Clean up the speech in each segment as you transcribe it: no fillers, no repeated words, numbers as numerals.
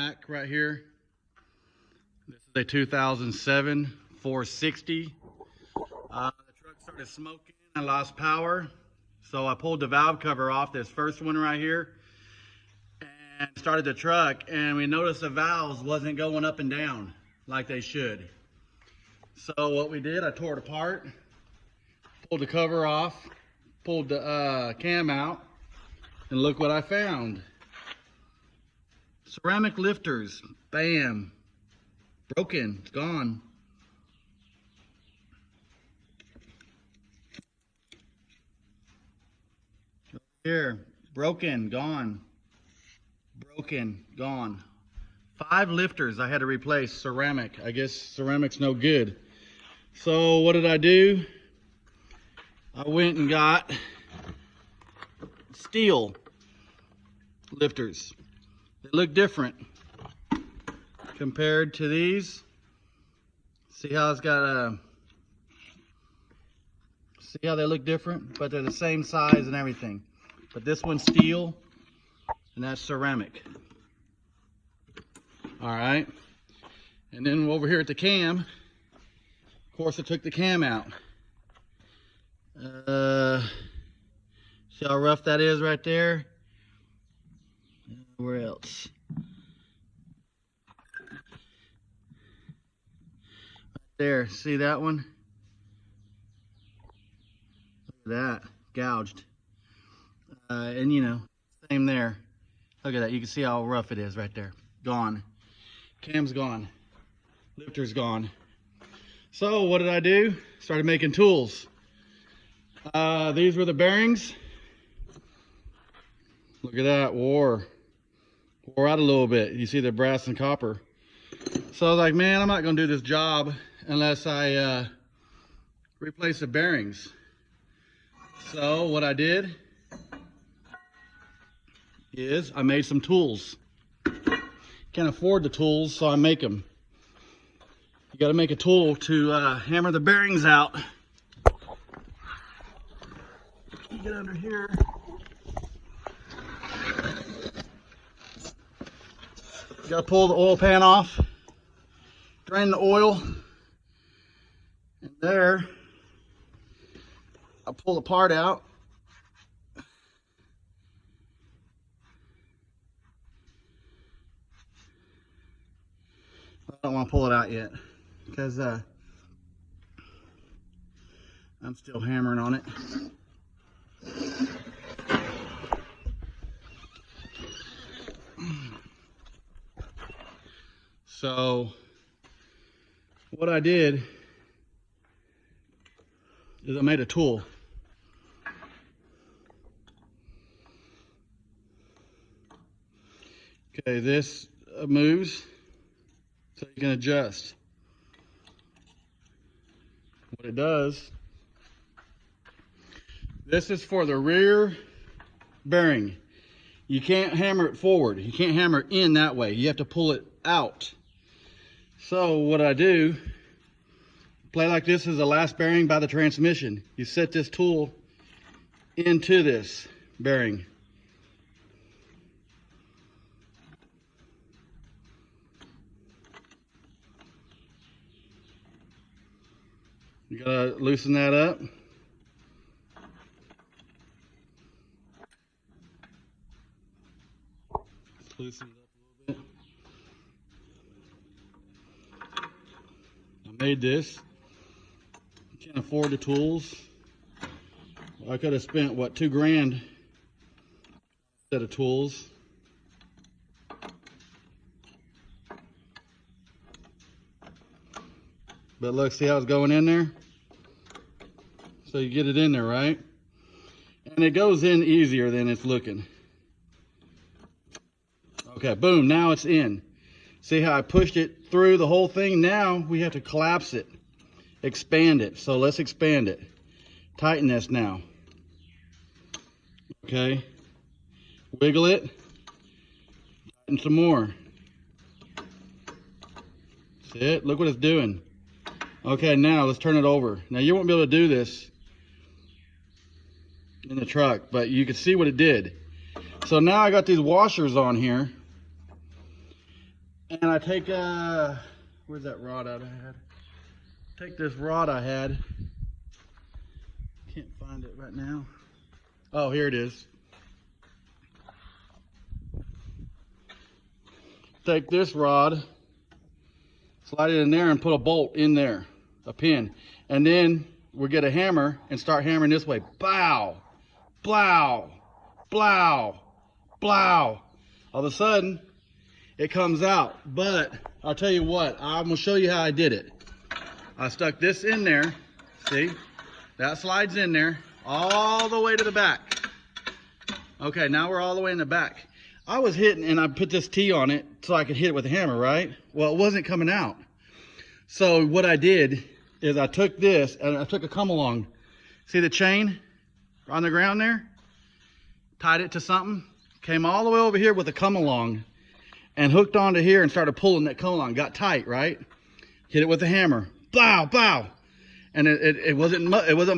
Mack right here. This is a 2007 460. The truck started smoking. I lost power, so I pulled the valve cover off this first one right here and started the truck, and we noticed the valves wasn't going up and down like they should. So what we did, I tore it apart, pulled the cover off, pulled the cam out, and look what I found. Ceramic lifters, bam, broken, it's gone. Here, broken, gone. Broken, gone. 5 lifters I had to replace, ceramic. I guess ceramic's no good. So what did I do? I went and got steel lifters. They look different compared to these. See how it's got a, see how they look different? But they're the same size and everything. But this one's steel and that's ceramic. All right. And then over here at the cam, of course I took the cam out. See how rough that is right there? Where else? Right there, see that one? Look at that, gouged. And you know, same there. Look at that, you can see how rough it is right there. Gone. Cam's gone. Lifter's gone. So what did I do? Started making tools. These were the bearings. Look at that, wore out a little bit. You see the brass and copper. So I was like, man, I'm not gonna do this job unless I replace the bearings. So what I did is I made some tools. Can't afford the tools, so I make them. You gotta make a tool to hammer the bearings out. Get under here. You gotta pull the oil pan off, drain the oil, and there, I pull the part out. I don't want to pull it out yet because I'm still hammering on it. So what I did is I made a tool. Okay, this moves so you can adjust. What it does, this is for the rear bearing. You can't hammer it forward. You can't hammer it in that way. You have to pull it out. So what I do, play like this is the last bearing by the transmission. You set this tool into this bearing. You gotta loosen that up. Loosen it up a little bit. I made this. Can't afford the tools. I could have spent what, $2 grand set of tools. But look, see how it's going in there? So you get it in there, right? And it goes in easier than it's looking. Okay, boom, now it's in. See how I pushed it through the whole thing? Now we have to collapse it, expand it. So let's expand it. Tighten this now. Okay, wiggle it, tighten some more. That's it, look what it's doing. Okay, now let's turn it over. Now you won't be able to do this in the truck, but you can see what it did. So now I got these washers on here, And I take where's that rod I had? Take this rod I had. Can't find it right now. Oh, here it is. Take this rod, slide it in there and put a bolt in there, a pin. And then we'll get a hammer and start hammering this way. Blow, blow, blow, blow. All of a sudden, it comes out. But I'll tell you what, I'm gonna show you how I did it. I stuck this in there, see? That slides in there all the way to the back. Okay, now we're all the way in the back. I was hitting, and I put this T on it so I could hit it with a hammer, right? Well, it wasn't coming out. So what I did is I took this, and I took a come along. See the chain on the ground there? Tied it to something. Came all the way over here with a come along and hooked onto here and started pulling that come along. Got tight, right? Hit it with a hammer. Blow, blow. And it wasn't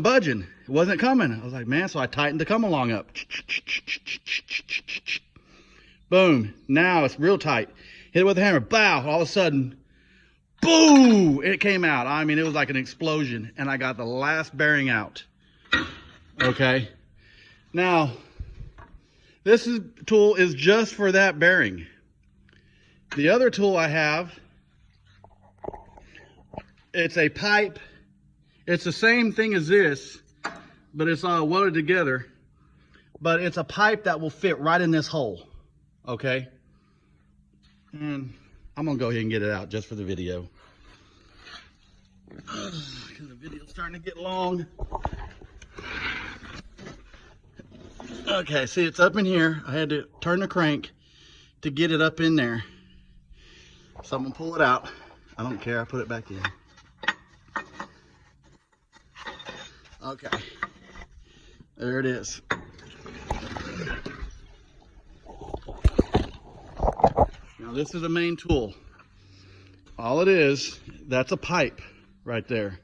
budging. It wasn't coming. I was like, man, so I tightened the come along up. Boom. Now it's real tight. Hit it with a hammer. Blow. All of a sudden, boom! It came out. I mean, it was like an explosion. And I got the last bearing out. Okay. Now, this tool is just for that bearing. The other tool I have, it's a pipe. It's the same thing as this, but it's all welded together. But it's a pipe that will fit right in this hole. Okay? And I'm going to go ahead and get it out just for the video. Because the video's starting to get long. Okay, see, it's up in here. I had to turn the crank to get it up in there. So I'm going to pull it out. I don't care. I put it back in. Okay. There it is. Now this is the main tool. All it is, that's a pipe right there.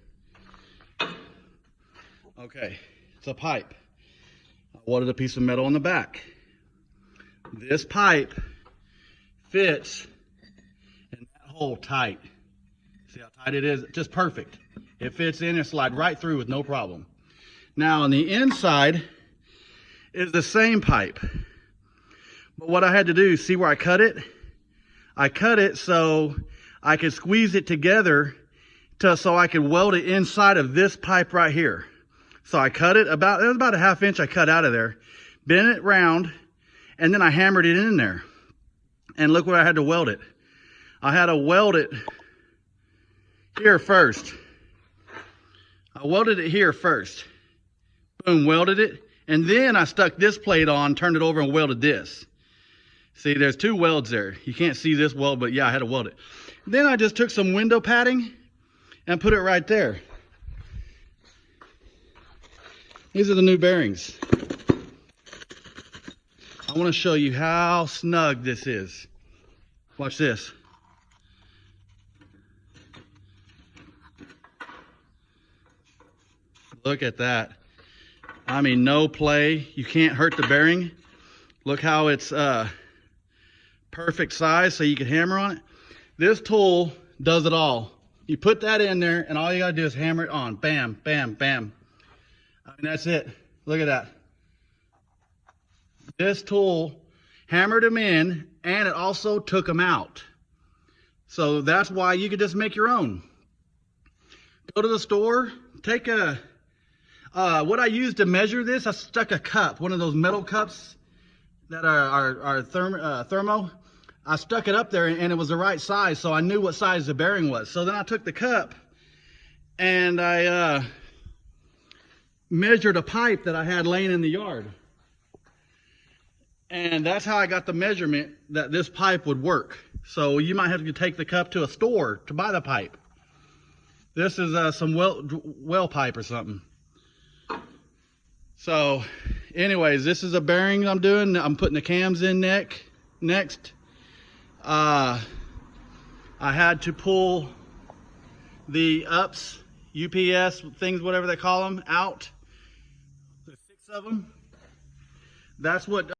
Okay, it's a pipe. I welded a piece of metal on the back. This pipe fits in that hole tight. See how tight it is? Just perfect. It fits in and slides right through with no problem. Now on the inside is the same pipe. But what I had to do, see where I cut it? I cut it so I could squeeze it together so I could weld it inside of this pipe right here. So I cut it, it was about a ½ inch I cut out of there, bent it round, and then I hammered it in there. And look where I had to weld it. I had to weld it here first. I welded it here first. Boom, welded it. And then I stuck this plate on, turned it over and welded this. See, there's two welds there. You can't see this weld, but yeah, I had to weld it. Then I just took some window padding and put it right there. These are the new bearings. I want to show you how snug this is. Watch this. Look at that. I mean, no play. You can't hurt the bearing. Look how it's perfect size so you can hammer on it. This tool does it all. You put that in there and all you gotta do is hammer it on. Bam, bam, bam. I mean, that's it. Look at that. This tool hammered them in and it also took them out. So that's why you could just make your own. Go to the store, take what I used to measure this, I stuck a cup, one of those metal cups that are thermo. I stuck it up there and it was the right size, so I knew what size the bearing was. So then I took the cup and I measured a pipe that I had laying in the yard. And that's how I got the measurement that this pipe would work. So you might have to take the cup to a store to buy the pipe. This is some well pipe or something. So anyways, this is a bearing I'm doing. I'm putting the cams in next. I had to pull the UPS things, whatever they call them, out. There's 6 of them. That's what